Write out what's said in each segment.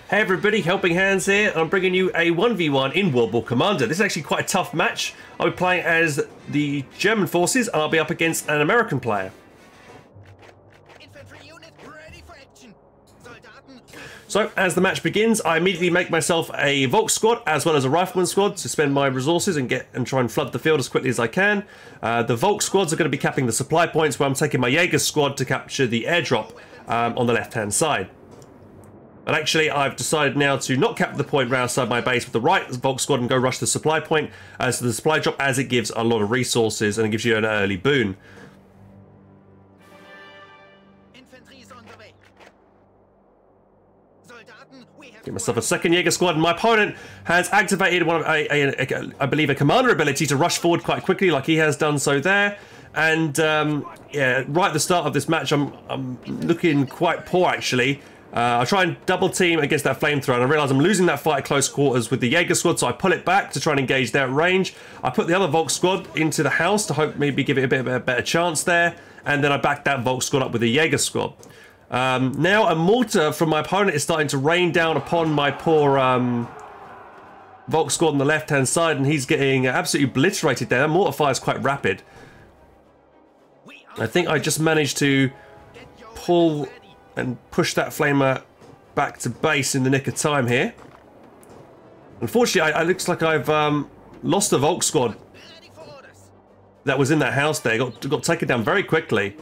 Hey everybody, Helping Hands here. I'm bringing you a 1v1 in World War Commander. This is actually quite a tough match. I'll be playing as the German forces and I'll be up against an American player. So, as the match begins, I immediately make myself a Volk squad as well as a Rifleman squad to spend my resources and try and flood the field as quickly as I can. The Volk squads are going to be capping the supply points, where I'm taking my Jaeger squad to capture the airdrop on the left-hand side. But actually, I've decided now to not cap the point right outside my base with the right Volk squad and go rush the supply point, so the supply drop, as it gives a lot of resources and it gives you an early boon. Get myself a second Jaeger squad, and my opponent has activated one of I believe a commander ability to rush forward quite quickly, like he has done so there. And yeah, right at the start of this match, I'm looking quite poor actually. I try and double team against that flamethrower, and I realise I'm losing that fight at close quarters with the Jaeger squad, so I pull it back to try and engage their range. I put the other Volk squad into the house to hope maybe give it a bit of a better chance there, and then I back that Volk squad up with the Jaeger squad. Now a mortar from my opponent is starting to rain down upon my poor Volk squad on the left hand side, and he's getting absolutely obliterated there. That mortar fire is quite rapid. I think I just managed to pull and push that flamer back to base in the nick of time here. Unfortunately, it looks like I've lost the Volk squad that was in that house there. Got taken down very quickly.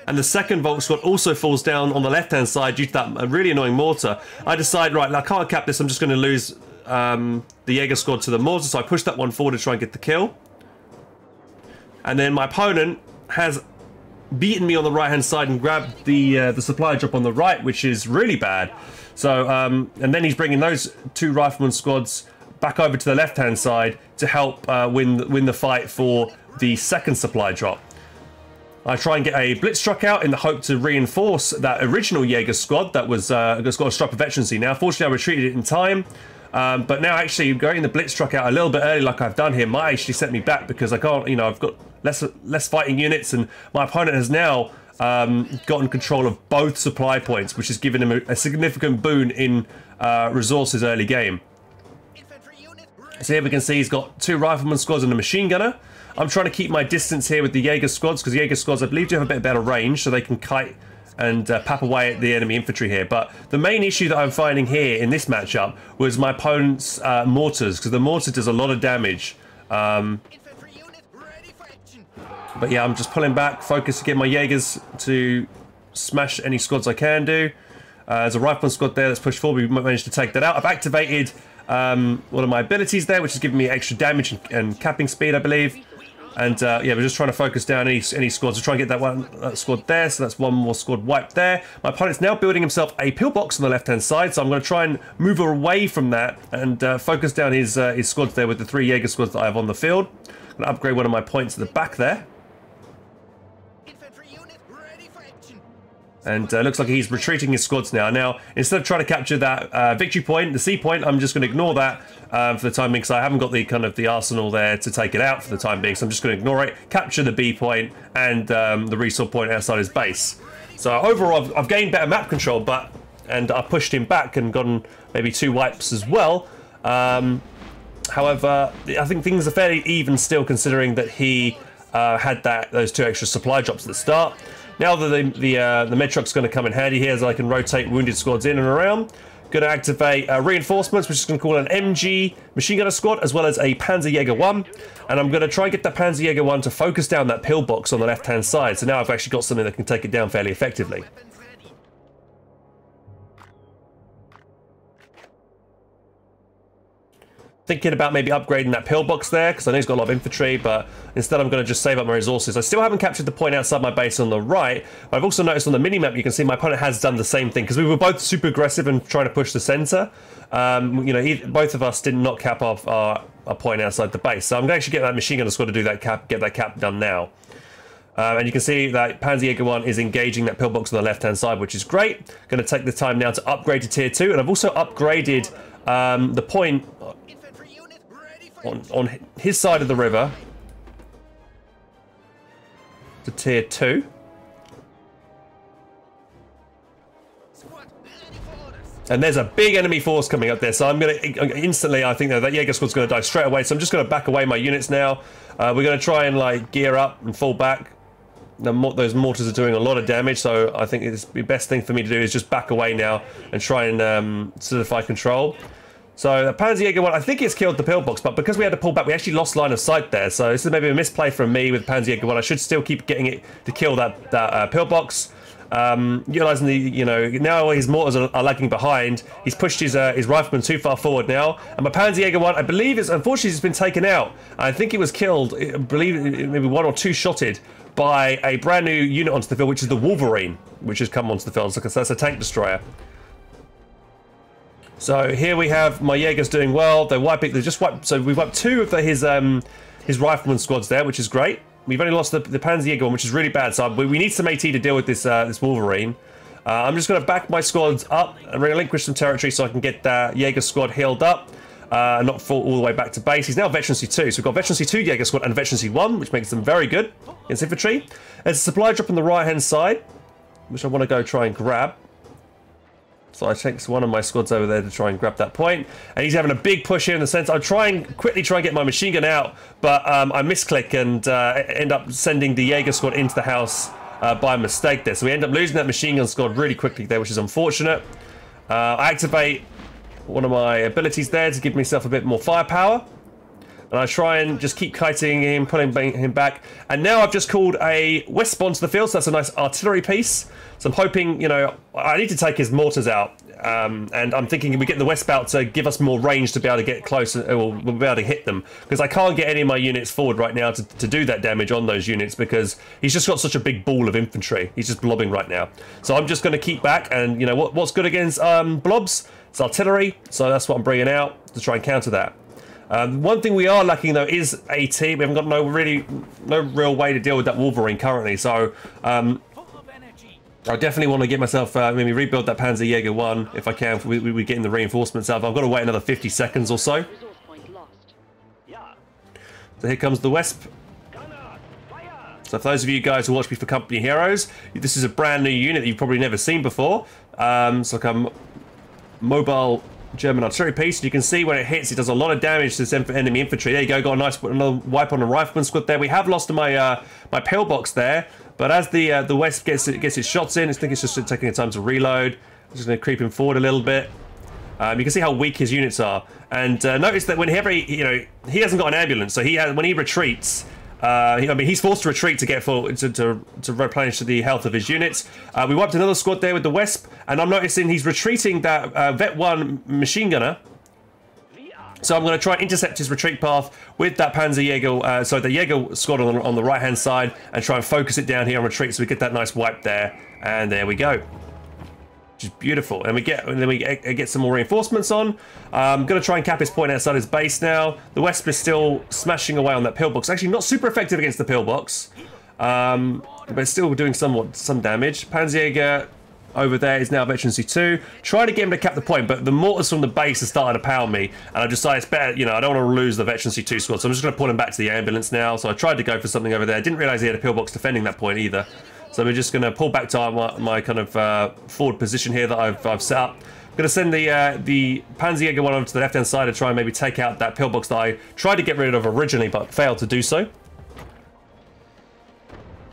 And the second Volk squad also falls down on the left-hand side due to that really annoying mortar. I decide, right, I can't cap this. I'm just going to lose the Jaeger squad to the mortar, so I push that one forward to try and get the kill. And then my opponent has beaten me on the right-hand side and grabbed the supply drop on the right, which is really bad. So, and then he's bringing those two Rifleman squads back over to the left-hand side to help win the fight for the second supply drop. I try and get a blitz truck out in the hope to reinforce that original Jaeger squad that was got a stripe of veterancy. Now, fortunately, I retreated it in time, but now actually going the blitz truck out a little bit early, like I've done here, might actually set me back because I can't. You know, I've got less fighting units, and my opponent has now gotten control of both supply points, which has given him a significant boon in resources early game. So here we can see he's got two Rifleman squads and a machine gunner. I'm trying to keep my distance here with the Jaeger squads, because Jaeger squads, I believe, do have a bit better range, so they can kite and pap away at the enemy infantry here. But the main issue that I'm finding here in this matchup was my opponent's mortars, because the mortar does a lot of damage. But yeah, I'm just pulling back, focus to get my Jaegers to smash any squads I can do. There's a Rifleman squad there that's pushed forward. We managed to take that out. I've activated one of my abilities there, which is giving me extra damage and capping speed, I believe. And yeah, we're just trying to focus down any squads to try and get that squad there. So that's one more squad wiped there. My opponent's now building himself a pillbox on the left-hand side, so I'm going to try and move away from that and focus down his squads there with the three Jaeger squads that I have on the field. I'm going to upgrade one of my points at the back there. And looks like he's retreating his squads now. Now, instead of trying to capture that victory point, the C point, I'm just going to ignore that for the time being, because I haven't got the arsenal there to take it out for the time being. So I'm just going to ignore it, capture the B point and the resource point outside his base. So overall, I've gained better map control, and I pushed him back and gotten maybe 2 wipes as well. However, I think things are fairly even still, considering that he had those 2 extra supply drops at the start. Now that the med truck's going to come in handy here, as I can rotate wounded squads in and around. Going to activate reinforcements, which is going to call an MG machine gunner squad, as well as a Panzerjäger 1. And I'm going to try and get that Panzerjäger 1 to focus down that pillbox on the left-hand side. So now I've actually got something that can take it down fairly effectively. Thinking about maybe upgrading that pillbox there, because I know he's got a lot of infantry, but instead I'm going to just save up my resources. I still haven't captured the point outside my base on the right, but I've also noticed on the mini-map you can see my opponent has done the same thing, because we were both super aggressive and trying to push the centre. You know, both of us did not cap off our point outside the base, so I'm going to actually get that machine gunner squad to do that get that cap done now. And you can see that Panzerjäger 1 is engaging that pillbox on the left-hand side, which is great. Going to take the time now to upgrade to tier 2, and I've also upgraded the point on his side of the river to tier 2. And there's a big enemy force coming up there, so I'm going to instantly, I think that Jaeger squad's going to die straight away, so I'm just going to back away my units now. We're going to try and like gear up and fall back. Those mortars are doing a lot of damage, so I think it's the best thing for me to do is just back away now and try and solidify control. So the Panzerjäger one, I think it's killed the pillbox, but because we had to pull back, we actually lost line of sight there. So this is maybe a misplay from me with Panzerjäger one. I should still keep getting it to kill that pillbox. Utilizing the, you know, now his mortars are lagging behind. He's pushed his rifleman too far forward now, and my Panzerjäger one, I believe, unfortunately, it's been taken out. I think it was killed. I believe maybe 1 or 2 shotted by a brand new unit onto the field, which is the Wolverine, which has come onto the field. So that's a tank destroyer. So here we have my Jaegers doing well. They're wiping. They just wiped. So we've wiped 2 of his rifleman squads there, which is great. We've only lost the Panzerjäger one, which is really bad. So we need some AT to deal with this this Wolverine. I'm just going to back my squads up and relinquish some territory so I can get that Jaeger squad healed up. Not fall all the way back to base. He's now Veterancy 2, so we've got Veterancy 2 Jaeger squad and Veterancy 1, which makes them very good against infantry. There's a supply drop on the right hand side, which I want to go try and grab. So I take one of my squads over there to try and grab that point. And he's having a big push here in the sense I quickly try and get my machine gun out, but I misclick and end up sending the Jaeger squad into the house by mistake there. So we end up losing that machine gun squad really quickly there, which is unfortunate. I activate one of my abilities there to give myself a bit more firepower. And I try and just keep kiting him, pulling him back. And now I've just called a Wisp onto the field, so that's a nice artillery piece. So I'm hoping, you know, I need to take his mortars out. And I'm thinking we get the Wisp out to give us more range to be able to get close, or we'll be able to hit them. Because I can't get any of my units forward right now to do that damage on those units because he's just got such a big ball of infantry. He's just blobbing right now. So I'm just going to keep back, and, you know, what's good against blobs? It's artillery, so that's what I'm bringing out to try and counter that. One thing we are lacking though is AT. We haven't got no real way to deal with that Wolverine currently. So I definitely want to get myself maybe rebuild that Panzerjäger 1 if I can. We getting the reinforcements out. I've got to wait another 50 seconds or so. So here comes the Wisp. So for those of you guys who watch me for Company Heroes, this is a brand new unit that you've probably never seen before. It's like a mobile German artillery piece, and you can see when it hits, it does a lot of damage to this enemy infantry. There you go, got a nice another wipe on the rifleman squad there. We have lost my my pillbox there, but as the West gets its shots in, I think it's just taking the time to reload. I'm just going to creep him forward a little bit. You can see how weak his units are, and notice that whenever he hasn't got an ambulance, so when he retreats. I mean, he's forced to retreat to get to replenish the health of his units. We wiped another squad there with the Wisp, and I'm noticing he's retreating that Vet 1 machine gunner. So I'm going to try and intercept his retreat path with that Panzerjäger, the Jaeger squad on the right-hand side, and try and focus it down here on retreat so we get that nice wipe there. And there we go. Which is beautiful. And then we get some more reinforcements on. I'm going to try and cap his point outside his base now. The Wisp is still smashing away on that pillbox. Actually, not super effective against the pillbox, but it's still doing some damage. Panzerjäger over there is now Veterancy 2. Trying to get him to cap the point, but the mortars from the base have started to pound me, and I decided it's better, you know, I don't want to lose the Veterancy 2 squad, so I'm just going to pull him back to the ambulance now. So I tried to go for something over there. I didn't realise he had a pillbox defending that point either. So we're just going to pull back to my kind of forward position here that I've set up. I'm going to send the Panzerjäger one over to the left-hand side to try and maybe take out that pillbox that I tried to get rid of originally, but failed to do so.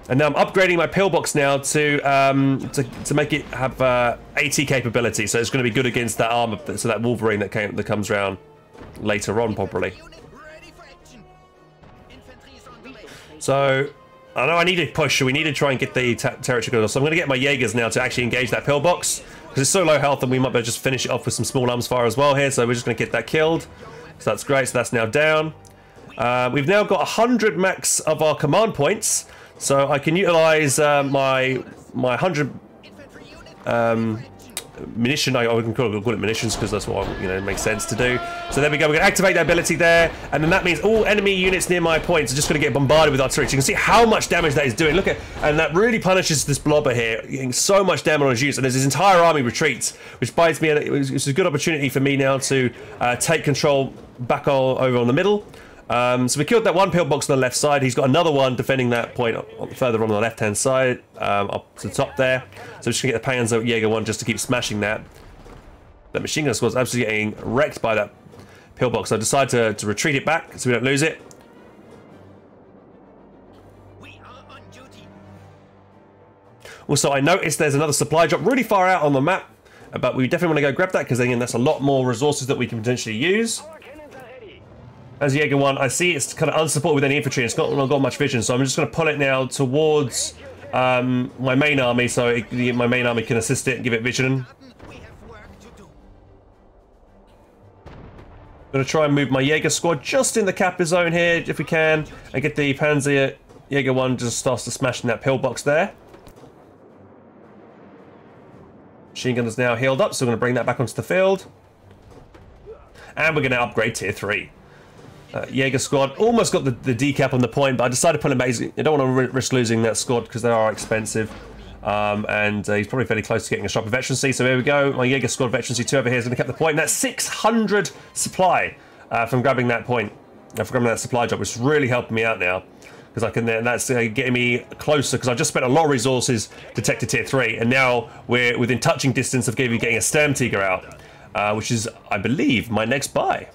And now I'm upgrading my pillbox now to make it have AT capability, so it's going to be good against that armor, so that Wolverine that comes around later on probably. So I know I need to push, so we need to try and get the territory going. So I'm going to get my Jaegers now to actually engage that pillbox, because it's so low health and we might be able to just finish it off with some small arms fire as well here. So we're just going to get that killed. So that's great, so that's now down. We've now got 100 max of our command points, so I can utilize my 100 munition. I can call it munitions because that's what it makes sense to do. So there we go. We're going to activate that ability there, and then that means all enemy units near my points are just going to get bombarded with artillery. So you can see how much damage that is doing. Look at, and that really punishes this blobber here, getting so much damage on his units. And there's his entire army retreats, which buys me. It's a good opportunity for me now to take control back over on the middle. So we killed that one pillbox on the left side. He's got another one defending that point further on the left-hand side, up to the top there. So we're just going to get the Panzer Jaeger one just to keep smashing that. That machine gun squad's absolutely getting wrecked by that pillbox. So I decided to retreat it back so we don't lose it. Also, I noticed there's another supply drop really far out on the map, but we definitely want to go grab that because again, that's a lot more resources that we can potentially use. As Jaeger 1, I see it's kind of unsupported with any infantry. It's not got much vision, so I'm just going to pull it now towards my main army, so my main army can assist it and give it vision. I'm going to try and move my Jaeger squad just in the Kappa zone here, if we can, and get the Panzer Jaeger 1 just starts to smash in that pillbox there. Machine gun is now healed up, so we're going to bring that back onto the field. And we're going to upgrade tier 3. Jaeger squad almost got the decap on the point, but I decided to pull him back. I don't want to risk losing that squad because they are expensive. And he's probably fairly close to getting a shot of veterancy. So here we go. My Jaeger squad veterancy 2 over here is going to cap the point. And that's 600 supply from grabbing that point, from grabbing that supply drop, which is really helping me out now. Because I can then, that's getting me closer, because I've just spent a lot of resources to tech to tier 3, and now we're within touching distance of getting a Sturmtiger out, which is, I believe, my next buy.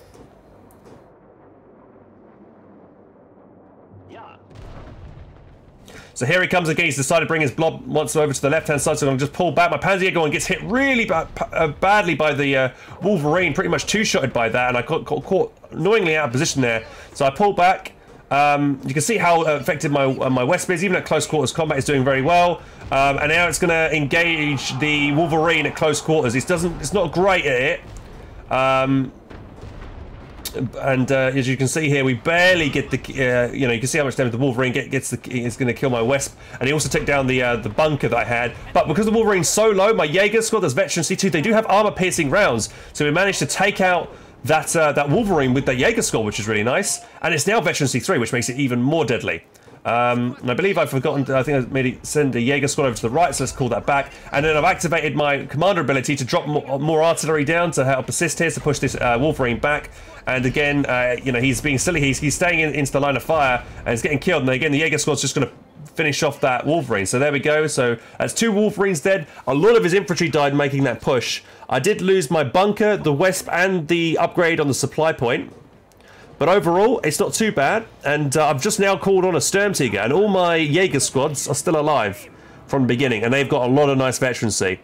So here he comes again. He's decided to bring his blob monster over to the left-hand side, so I'm going to just pull back. My Panzer one gets hit really badly by the Wolverine, pretty much two-shotted by that, and I got caught annoyingly out of position there. So I pull back. You can see how affected my West is. Even at close quarters combat is doing very well. And now it's going to engage the Wolverine at close quarters. It's not great at it. And as you can see here, we barely get the, you can see how much damage the Wolverine is going to kill my Wesp, and he also took down the bunker that I had. But because the Wolverine's so low, my Jaeger squad, there's veterancy too, they do have armor-piercing rounds, so we managed to take out that Wolverine with the Jaeger squad, which is really nice, and it's now veterancy 3, which makes it even more deadly. And I believe I've forgotten, I think I made it send a Jaeger squad over to the right, so let's call that back. And then I've activated my commander ability to drop more artillery down to help assist here, to push this Wolverine back. And again, he's being silly, he's staying into the line of fire, and he's getting killed. And again, the Jaeger squad's just going to finish off that Wolverine. So there we go, so that's 2 Wolverines dead. A lot of his infantry died making that push. I did lose my bunker, the Wesp, and the upgrade on the supply point. But overall, it's not too bad, and I've just now called on a Sturmtiger, and all my Jaeger squads are still alive from the beginning, and they've got a lot of nice veterancy.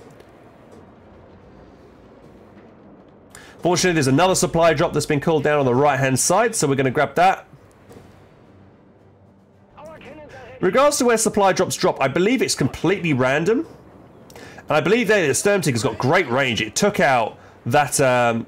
Fortunately, there's another supply drop that's been called down on the right-hand side, so we're going to grab that. In regards to where supply drops drop, I believe it's completely random, and I believe that the Sturmtiger's got great range. It took out that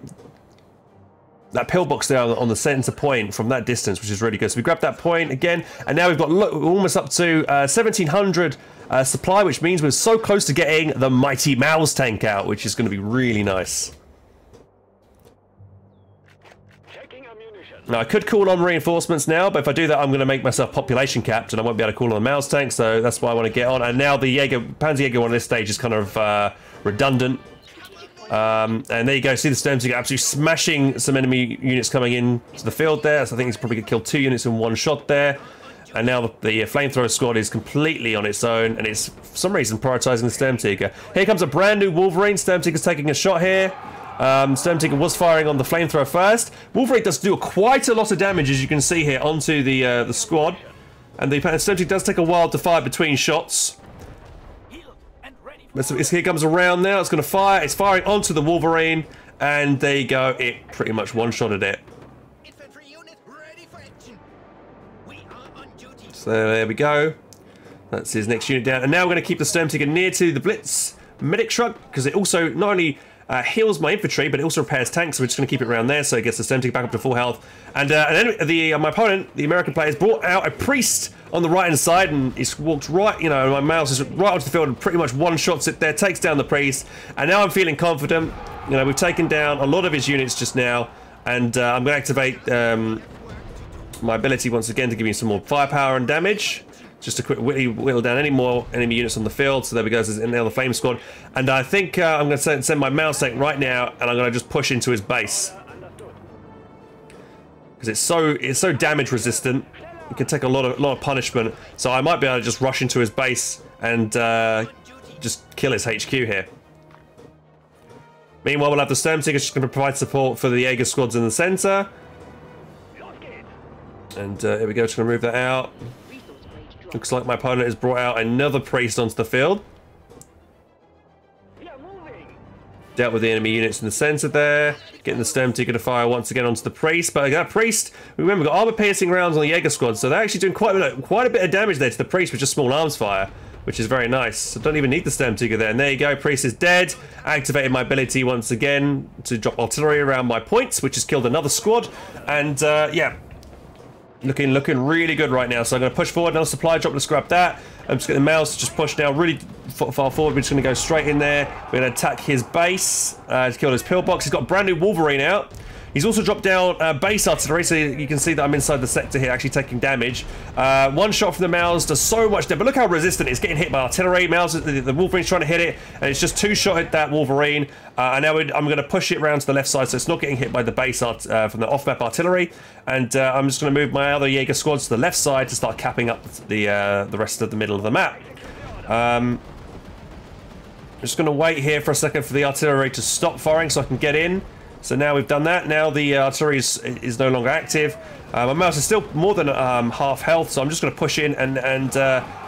pillbox there on the center point from that distance, which is really good. So we grabbed that point again, and now we've got almost up to 1700 supply, which means we're so close to getting the Mighty Mouse tank out, which is going to be really nice. Now, I could call on reinforcements now, but if I do that, I'm going to make myself population capped, and I won't be able to call on the Mouse tank, so that's why I want to get on. And now the Panzer Jaeger one on this stage is kind of redundant. And there you go, see the Sturmtiger absolutely smashing some enemy units coming in to the field there. So I think he's probably going to kill 2 units in one shot there. And now the flamethrower squad is completely on its own, and it's for some reason prioritizing the Sturmtiger. Here comes a brand new Wolverine. Sturmtiger's taking a shot here. Sturmtiger was firing on the flamethrower first. Wolverine does do quite a lot of damage, as you can see here, onto the squad. And the Sturmtiger does take a while to fire between shots. Here comes around now, it's going to fire, it's firing onto the Wolverine, and there you go, it pretty much one-shotted it. So there we go, that's his next unit down, and now we're going to keep the Sturmtiger near to the Blitz medic truck, because it also not only heals my infantry, but it also repairs tanks, so we're just going to keep it around there, so it gets the Sturmtiger back up to full health. And then my opponent, the American player, has brought out a priest on the right hand side, and he's walked right, my mouse is right onto the field and pretty much one-shots it there, takes down the priest, and now I'm feeling confident. We've taken down a lot of his units just now, and I'm going to activate my ability once again to give me some more firepower and damage, just to quickly whittle down any more enemy units on the field. So there we go, there's now the flame squad, and I think I'm going to send my mouse tank right now, and I'm going to just push into his base. because it's so damage resistant. It can take a lot of punishment. So I might be able to just rush into his base and just kill his HQ here. Meanwhile, we'll have the Sturmtiger just going to provide support for the Jaeger squads in the center. And here we go, just going to move that out. Looks like my opponent has brought out another priest onto the field. Dealt with the enemy units in the center there. Getting the Sturmtiger to fire once again onto the priest. But that priest, remember, we've got armor-piercing rounds on the Jaeger squad, so they're actually doing quite a bit of damage there to the priest with just small arms fire, which is very nice. So don't even need the Sturmtiger there. And there you go, priest is dead. Activated my ability once again to drop artillery around my points, which has killed another squad. And yeah, looking really good right now. So I'm going to push forward. Another supply drop. Let's grab that. I'm just getting the mouse to just push now really far forward. We're just going to go straight in there. We're going to attack his base to kill his pillbox. He's got a brand new Wolverine out. He's also dropped down base artillery, so you can see that I'm inside the sector here, actually taking damage. One shot from the Mouse does so much damage, but look how resistant it's getting hit by artillery. Mouse, the Wolverine's trying to hit it, and it's just two shot at that Wolverine. And now I'm going to push it around to the left side, so it's not getting hit by the base from the off-map artillery. And I'm just going to move my other Jaeger squads to the left side to start capping up the rest of the middle of the map. I'm just going to wait here for a second for the artillery to stop firing so I can get in. So now we've done that. Now the artillery is no longer active. My mouse is still more than half health, so I'm just going to push in and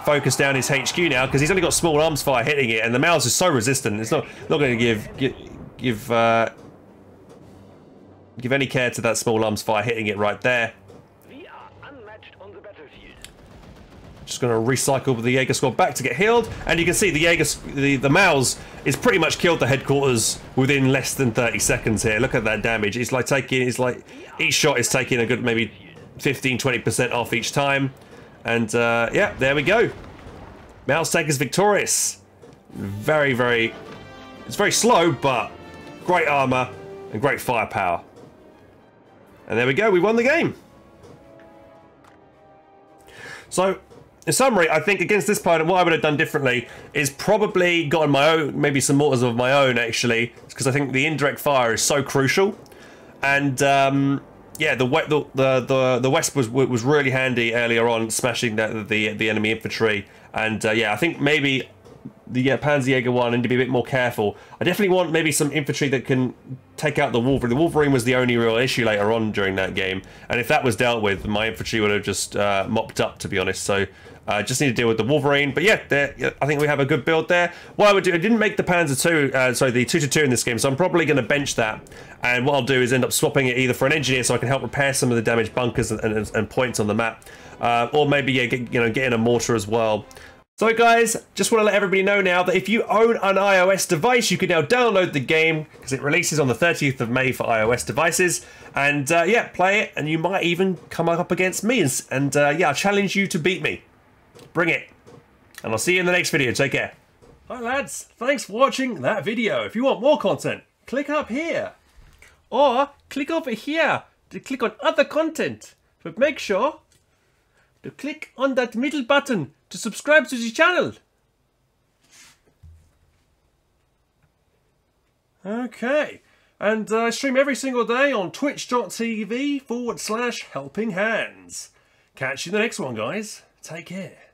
focus down his HQ now, because he's only got small arms fire hitting it, and the mouse is so resistant. It's not going to give any care to that small arms fire hitting it right there. Just going to recycle the Jaeger squad back to get healed, and you can see the Mouse is pretty much killed the headquarters within less than 30 seconds here. Look at that damage. It's like each shot is taking a good maybe 15-20% off each time, and yeah, there we go. Mouse tank is victorious. It's very slow, but great armor and great firepower. And there we go. We won the game. So, in summary, I think against this opponent, what I would have done differently is probably gotten my own, maybe some mortars of my own, actually, because I think the indirect fire is so crucial. And yeah, the Wesp was really handy earlier on, smashing the enemy infantry. And yeah, I think maybe the Panzerjäger one, need to be a bit more careful. I definitely want maybe some infantry that can take out the Wolverine. The Wolverine was the only real issue later on during that game, and if that was dealt with, my infantry would have just mopped up, to be honest. So just need to deal with the Wolverine. But yeah, I think we have a good build there. What I would do, I didn't make the Panzer 2, sorry, the 2-2 in this game, so I'm probably going to bench that. And what I'll do is end up swapping it either for an engineer, so I can help repair some of the damaged bunkers and points on the map, or maybe yeah, get in a mortar as well. So guys, just want to let everybody know now that if you own an iOS device, you can now download the game, because it releases on the 30th of May for iOS devices. And yeah, play it, and you might even come up against me. And yeah, I challenge you to beat me. Bring it. And I'll see you in the next video. Take care. Hi lads, thanks for watching that video. If you want more content, click up here. Or click over here to click on other content. But make sure to click on that middle button to subscribe to the channel. Okay, and I stream every single day on twitch.tv/HelpingHands. Catch you in the next one, guys. Take care.